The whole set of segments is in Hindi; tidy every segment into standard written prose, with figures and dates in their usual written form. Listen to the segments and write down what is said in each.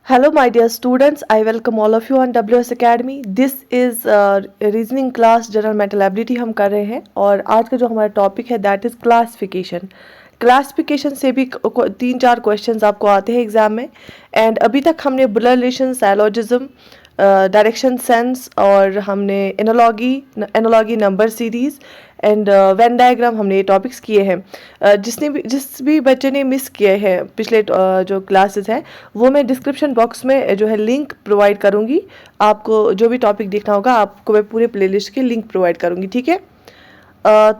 Hello, my dear students. I welcome all of you on WS Academy. This is reasoning class general mental ability हम कर रहे हैं और आज का जो हमारा टॉपिक है दैट इज़ क्लासिफिकेशन। क्लासिफिकेशन से भी 3-4 क्वेश्चंस आपको आते हैं एग्जाम में। एंड अभी तक हमने blood relation, syllogism, direction sense और हमने analogy number series and Venn diagram हमने ये टॉपिक्स किए हैं। जिस भी बच्चे ने मिस किए हैं पिछले जो क्लासेस हैं वो मैं डिस्क्रिप्शन बॉक्स में जो है लिंक प्रोवाइड करूँगी। आपको जो भी टॉपिक देखना होगा आपको मैं पूरे प्लेलिस्ट की लिंक प्रोवाइड करूँगी, ठीक है।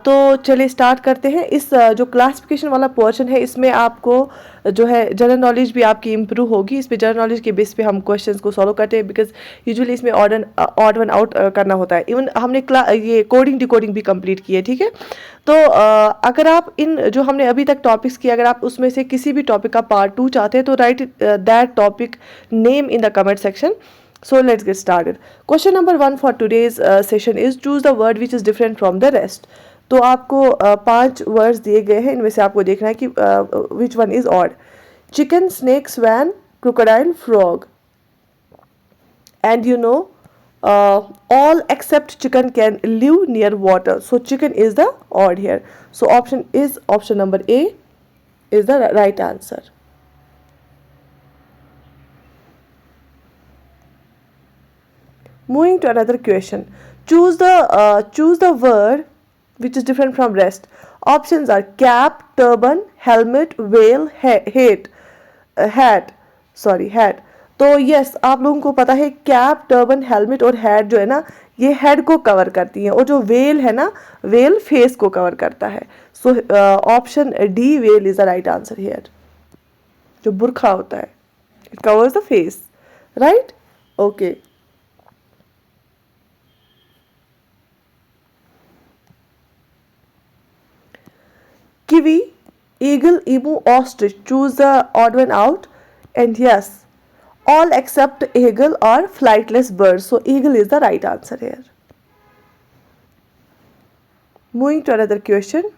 तो चलिए स्टार्ट करते हैं। इस जो क्लासिफिकेशन वाला पोर्शन है इसमें आपको जो है जनरल नॉलेज भी आपकी इम्प्रूव होगी। इस पे जनरल नॉलेज के बेस पे हम क्वेश्चंस को सॉल्व करते हैं बिकॉज यूजुअली इसमें ऑड वन आउट करना होता है। इवन हमने ये कोडिंग डिकोडिंग भी कंप्लीट की है, ठीक है। तो अगर आप इन जो हमने अभी तक टॉपिक्स किए अगर आप उसमें से किसी भी टॉपिक का पार्ट 2 चाहते हैं तो right that topic name in the comment section. So let's get started. Question number 1 for today's session is choose the word which is different from the rest. तो आपको 5 वर्ड्स दिए गए हैं, इनमें से आपको देखना है कि which one is odd. Chicken, snake, swan, crocodile, frog. And you know, all except chicken can live near water. So chicken is the odd here. So option number A is the right answer. Moving to another question. Choose the word which is different from rest. Options are cap, turban, helmet, veil, hat. Hat. तो यस आप लोगों को पता है कैप, टर्बन, हेलमेट और हैट जो है ना ये हेड को कवर करती हैं और जो वेल है ना वेल फेस को कवर करता है। So option D well is the right answer here. जो बुरखा होता है it covers the face, right? Okay. Kiwi, eagle, emu, ostrich. Choose the odd one out. And yes, all except eagle are flightless birds. So eagle is the right answer here. Moving to another question.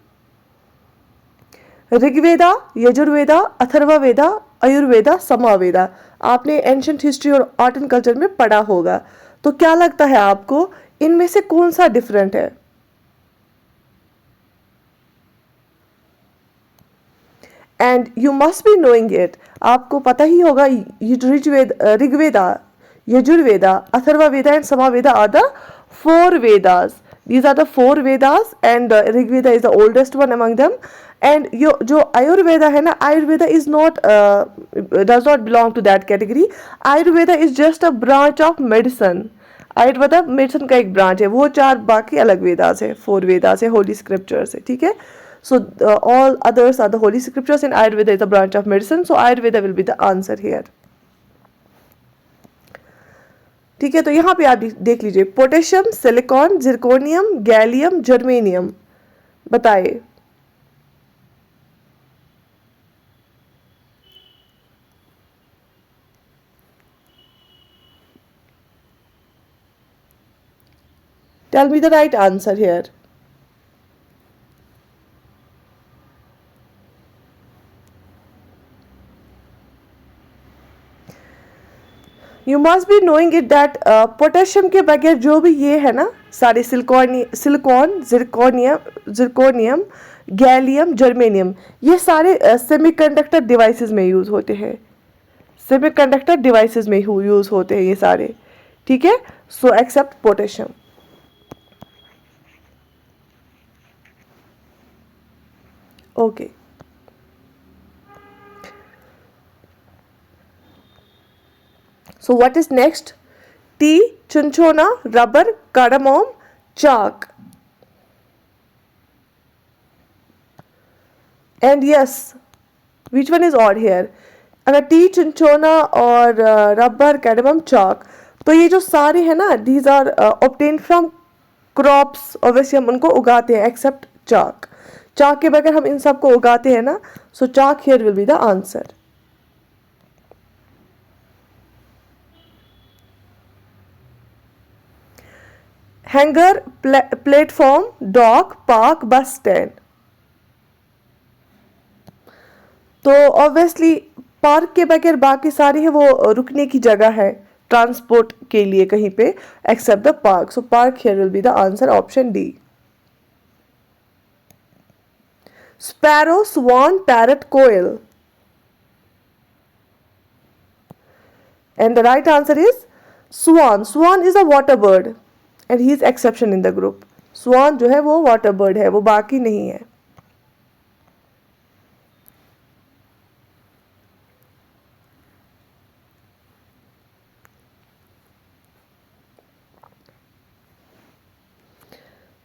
Rigveda, Yajurveda, Atharvaveda, Ayurveda, Samaveda. आपने एंशंट हिस्ट्री और आर्ट एंड कल्चर में पढ़ा होगा। तो क्या लगता है आपको इनमें से कौन सा डिफरेंट है? And you must be knowing it. आपको पता ही होगा Rigveda, Yajurveda, Atharvaveda and Samaveda are the 4 Vedas. These are the 4 Vedas and Rigveda is the oldest one among them. And जो Ayurveda है ना, Ayurveda is not does not belong to that category. Ayurveda is just a branch of medicine. Ayurveda medicine का एक ब्रांच है, वो 4 बाकी अलग वेदास है, 4 वेदास है, होली स्क्रिप्चर्स है, ठीक है। So all others are the holy scriptures and Ayurveda is a branch of medicine. So Ayurveda will be the answer here. ठीक है, तो यहाँ पे आप देख लीजिए potassium, silicon, zirconium, gallium, germanium. बताइए। Tell me the right answer here. You must be knowing it that potassium के बगैर जो भी ये है ना सारे सिलिकॉन, जिरकोनियम, गैलियम, जर्मेनियम ये सारे सेमीकंडक्टर डिवाइसेस में यूज़ होते हैं। सेमीकंडक्टर डिवाइसेस में यूज़ होते हैं ये सारे, ठीक है। So except potassium. Okay. So what is next? Tea, cinchona, rubber, cardamom, chalk. And yes, which one is odd here? अगर टी, चिंचोना और रबर, कैडमम, चाक, तो ये जो सारे हैं ना these are obtained from crops. Obviously हम उनको उगाते हैं except चाक। चाक के बगैर हम इन सबको उगाते हैं ना, so chalk here will be the answer. Hanger, platform, dock, park, bus stand. तो ऑब्वियसली पार्क के बगैर बाकी सारी है वो रुकने की जगह है ट्रांसपोर्ट के लिए कहीं पे, except the park. So park here will be the answer, option D. Sparrow, swan, parrot, koel. And the right answer is swan. Swan is a water bird and he is exception in the group. Swan जो है वो water bird है, वो बाकी नहीं है.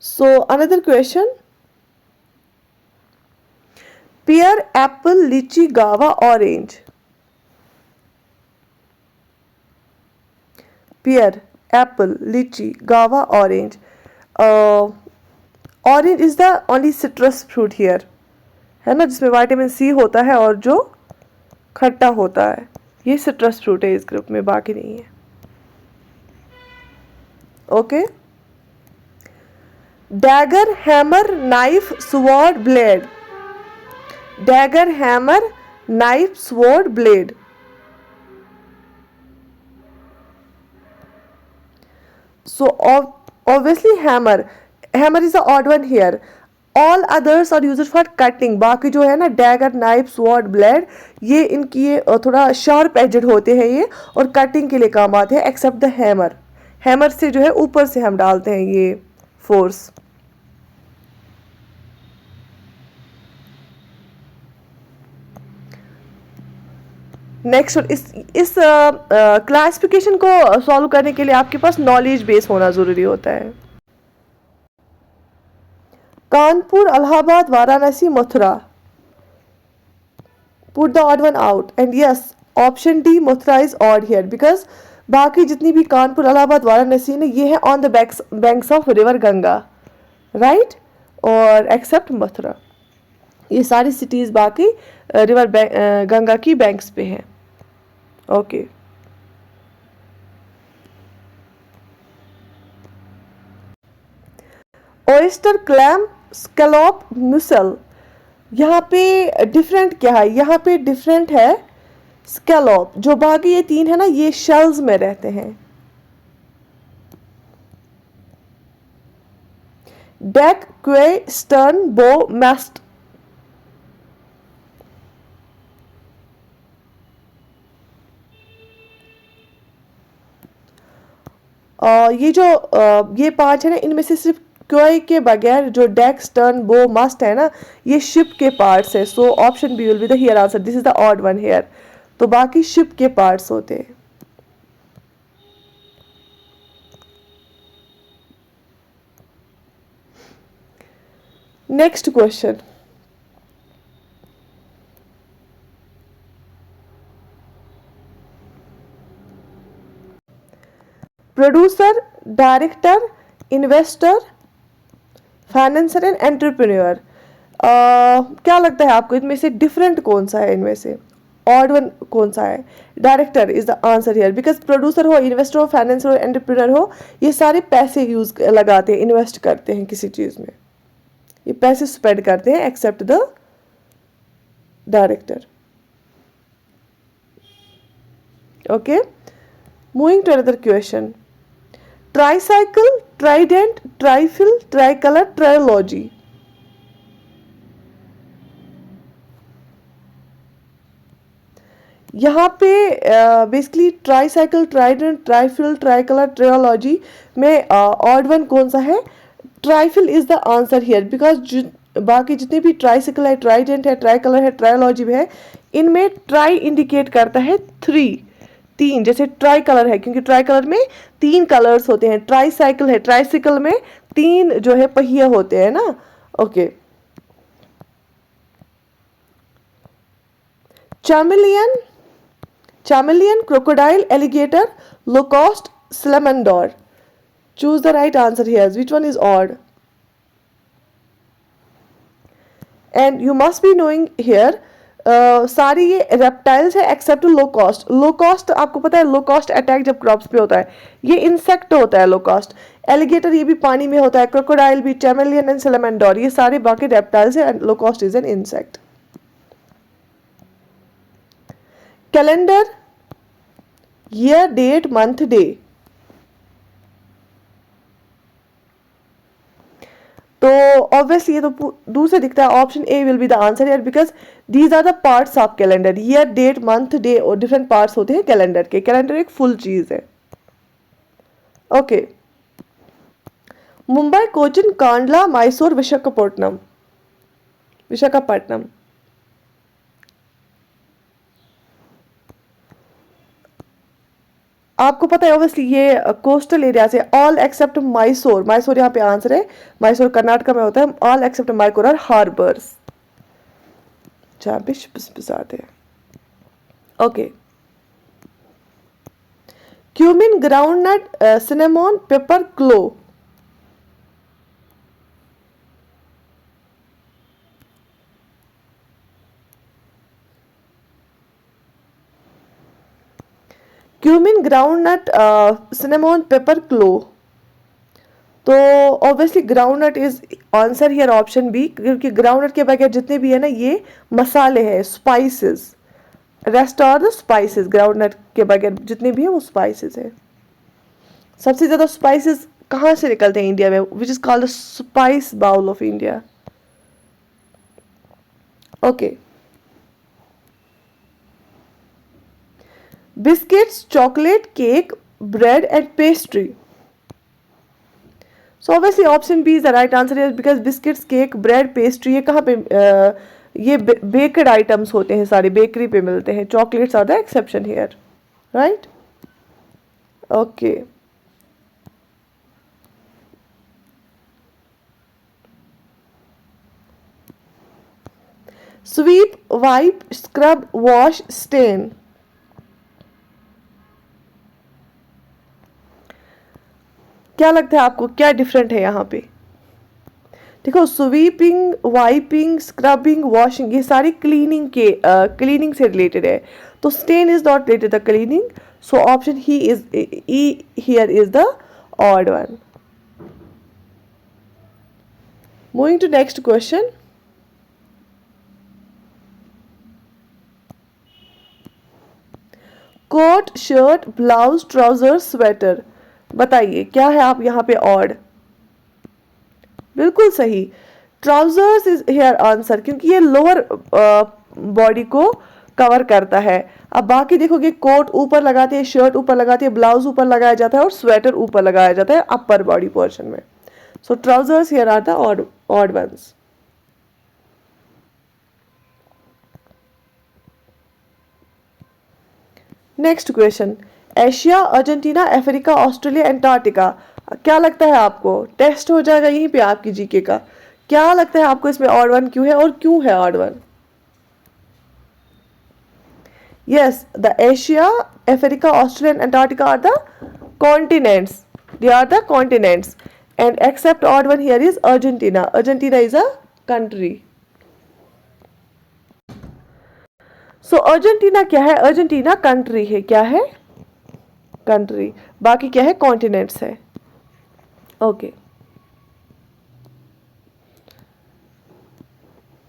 So another question. Pear, apple, lychee, guava, orange. Pear, apple, lychee, guava, orange. Orange is the only citrus fruit here, है ना, जिसमें विटामिन सी होता है और जो खट्टा होता है. ये सिट्रस फ्रूट है इस ग्रुप में, बाकी नहीं है. Okay. Dagger, hammer, knife, sword, blade. Dagger, hammer, knife, sword, blade. So obviously hammer. Hammer is the odd one here. All others are used for cutting. बाकी जो है ना dagger, knife, sword, blade, ये इनकी ये थोड़ा sharp edged होते हैं ये, और cutting के लिए काम आते हैं, except the hammer. Hammer से जो है ऊपर से हम डालते हैं ये force. नेक्स्ट, इस क्लासिफिकेशन को सॉल्व करने के लिए आपके पास नॉलेज बेस होना जरूरी होता है. Kanpur, Allahabad, Varanasi, Mathura. Put the odd one out and yes, option D Mathura is odd here because बाकी जितनी भी कानपुर, इलाहाबाद, वाराणसी ने ये है on the banks of river Ganga, right, और एक्सेप्ट मथुरा. ये सारी सिटीज बाकी रिवर गंगा की बैंक्स पे हैं. ओके. ओयस्टर, क्लैम, स्कैलोप, मुसल. यहाँ पे डिफरेंट क्या है? यहाँ पे डिफरेंट है स्कैलोप. जो बाकी ये तीन है ना, ये शेल्स में रहते हैं. डेक, क्वे, स्टर्न, बो, मैस्ट. ये जो ये पांच है ना, इनमें से सिर्फ क्वे के बगैर जो डेक, स्टर्न, बो, मस्ट है ना, ये शिप के पार्ट्स है. So option B will be the here answer. This is the odd one here. तो बाकी शिप के पार्ट्स होते हैं. Next question. Producer, director, investor, financer and entrepreneur. क्या लगता है आपको इनमें से डिफरेंट कौन सा है? इनमें से ऑड वन कौन सा है? Director is the answer here because producer हो, इन्वेस्टर हो, फाइनेंसर हो, एंटरप्रेन्योर हो, ये सारे पैसे यूज लगाते हैं, इन्वेस्ट करते हैं किसी चीज में, ये पैसे स्पेंड करते हैं, except the director. Okay. Moving to another question. Tricycle, trident, trifle, tricolour, trilogy. यहाँ पे basically tricycle, trident, trifle, tricolour, trilogy में ऑड वन कौन सा है? Trifle is the answer here because बाकी जितने भी ट्राईसाइकिल है, ट्राइडेंट है, ट्राइकलर है, ट्रायोलॉजी भी है, इनमें ट्राई इंडिकेट करता है थ्री, तीन. जैसे ट्राई कलर है क्योंकि ट्राई कलर में तीन कलर्स होते हैं. ट्राई साइकिल है, ट्राईसाइकिल में तीन जो है पहिए होते हैं ना. Okay. Chameleon, chameleon, crocodile, alligator, locust, salamander. Choose the right answer here. Which one is odd? And you must be knowing here सारी ये रेप्टाइल्स है except locust. Locust आपको पता है, लो कॉस्ट अटैक जब क्रॉप्स पे होता है, ये इंसेक्ट होता है लो कॉस्ट. एलिगेटर ये भी पानी में होता है, क्रोकोडाइल भी, चैमेलियन एंड सैलमैंडर ये सारे बाकी रेप्टाइल्स है, and locust is an insect. Calendar, year, date, month, day. तो ऑब्वियसली ये तो दूर से दिखता है, option A will be the answer यार, because these are the parts of calendar. Year, date, month, day और डिफरेंट पार्ट्स होते हैं कैलेंडर के। कैलेंडर एक फुल चीज है। ओके, मुंबई, कोचिन, कांडला, मैसूर, विशाखापट्टनम। विशाखापट्टनम। आपको पता है ऑब्वियसली ये कोस्टल एरिया से, ऑल एक्सेप्ट मैसूर। मैसूर यहाँ पे आंसर है, मैसूर कर्नाटका में होता है। All except Mysore are harbours, जहाँ पे शिप्स आते हैं। Okay, cumin, groundnut, cinnamon, pepper, clove. Cumin, groundnut, cinnamon, pepper, clove. तो obviously groundnut is answer here, option B, क्योंकि ग्राउंडनट के बगैर जितने भी है ना ये मसाले हैं, spices, rest are the spices. Groundnut के बगैर जितने भी है वो स्पाइसेस है। सबसे ज्यादा स्पाइसेस कहाँ से निकलते हैं इंडिया में, which is called the spice bowl of India. Okay, biscuits, chocolate, cake, bread and pastry. So obviously option B is the right answer, because biscuits, cake, bread, pastry ये कहाँ पे ये बेकड आइटम्स होते हैं, सारे बेकरी पे मिलते हैं। Chocolates are the exception here, right. Okay, sweep, wipe, scrub, wash, stain. क्या लगता है आपको, क्या डिफरेंट है यहाँ पे? देखो, स्वीपिंग, वाइपिंग, स्क्रबिंग, वॉशिंग ये सारी क्लीनिंग से रिलेटेड है। तो stain is not related the cleaning, so option ही is E here is the odd one. Moving to next question. Coat, shirt, blouse, trouser, sweater. बताइए क्या है आप यहाँ पे ऑड? बिल्कुल सही, ट्राउजर्स इज हेयर आंसर, क्योंकि ये लोअर बॉडी को कवर करता है। अब बाकी देखोगे, कोट ऊपर लगाते हैं, शर्ट ऊपर लगाते हैं, ब्लाउज ऊपर लगाया जाता है और स्वेटर ऊपर लगाया जाता है अपर बॉडी पोर्शन में। So trousers here are the odd ones. Next question, Asia, Argentina, Africa, Australia, Antarctica. क्या लगता है आपको? टेस्ट हो जाएगा यहीं पे आपकी जीके का। क्या लगता है आपको इसमें ऑड वन क्यों है और क्यों है odd one? Yes, the Asia, Africa, Australia and Antarctica are the continents, they are the continents, and except odd one here is Argentina. Argentina is a country. So Argentina क्या है? अर्जेंटीना कंट्री है। क्या है? कंट्री। बाकी क्या है? कॉन्टिनेंट्स है। Okay,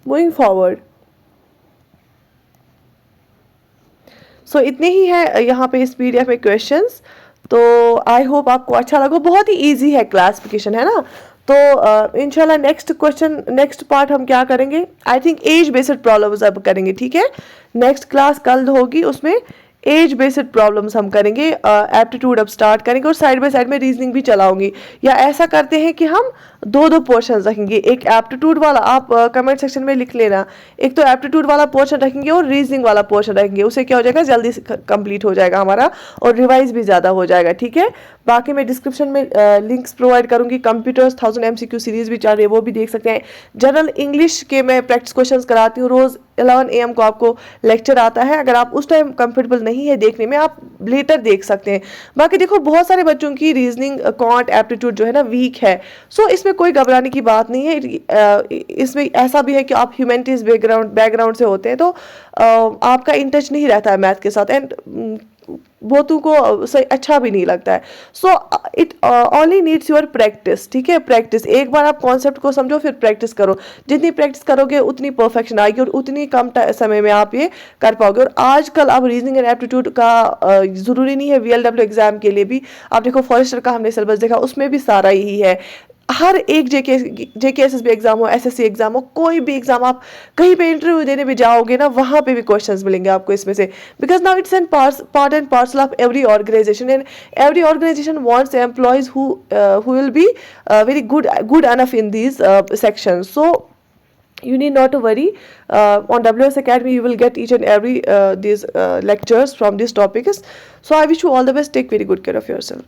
moving forward. सो इतने ही है यहाँ पे इस पीडीएफ में क्वेश्चंस। तो आई होप आपको अच्छा लगा। बहुत ही इजी है क्लासिफिकेशन, है ना। तो इंशाल्लाह नेक्स्ट क्वेश्चन, नेक्स्ट पार्ट हम क्या करेंगे? I think age based problems अब करेंगे, ठीक है। नेक्स्ट क्लास कल होगी, उसमें एज बेस्ड प्रॉब्लम्स हम करेंगे। एप्टीट्यूड अब स्टार्ट करेंगे और साइड बाय साइड में रीजनिंग भी चलाऊंगी। या ऐसा करते हैं कि हम दो दो पोर्शन रखेंगे, एक एप्टीट्यूड वाला, आप कमेंट सेक्शन में लिख लेना, एक तो एप्टीट्यूड वाला पोर्शन रखेंगे और रीजनिंग वाला पोर्शन रखेंगे। उससे क्या हो जाएगा, जल्दी से कंप्लीट हो जाएगा हमारा और रिवाइज भी ज़्यादा हो जाएगा, ठीक है। बाकी मैं डिस्क्रिप्शन में लिंक्स प्रोवाइड करूंगी। कंप्यूटर्स 1000 MCQ सीरीज भी चल रही है, वो भी देख सकते हैं। जनरल इंग्लिश के मैं प्रैक्टिस क्वेश्चंस कराती हूँ रोज़ 11 AM को आपको लेक्चर आता है। अगर आप उस टाइम कंफर्टेबल नहीं है देखने में, आप लेटर देख सकते हैं। बाकी देखो, बहुत सारे बच्चों की रीजनिंग, क्वांट, एप्टीट्यूड जो है ना वीक है। सो इसमें कोई घबराने की बात नहीं है। इसमें ऐसा भी है कि आप ह्यूमैनिटीज बैकग्राउंड से होते हैं, तो आपका इन टच नहीं रहता है मैथ के साथ। एंड बहुतों को सही अच्छा भी नहीं लगता है। So it only needs your practice, ठीक है, प्रैक्टिस। एक बार आप कॉन्सेप्ट को समझो, फिर प्रैक्टिस करो। जितनी प्रैक्टिस करोगे उतनी परफेक्शन आएगी और उतनी कम समय में आप ये कर पाओगे। और आजकल अब रीजनिंग एंड एप्टीट्यूड का ज़रूरी नहीं है, VLW एग्जाम के लिए भी आप देखो, फॉरेस्टर का हमने सिलेबस देखा, उसमें भी सारा यही है। हर एक JK SSB एग्जाम हो, SSC एग्जाम हो, कोई भी एग्जाम आप कहीं पे इंटरव्यू देने भी जाओगे ना, वहां पे भी क्वेश्चंस मिलेंगे आपको इसमें से। Because now it's an part and parcel of every organization, and every organization wants employees who will be very good enough in these sections. So you need not to worry. On WS Academy you will get each and every these lectures from these topics. So I wish you all the best. Take very good care of yourself.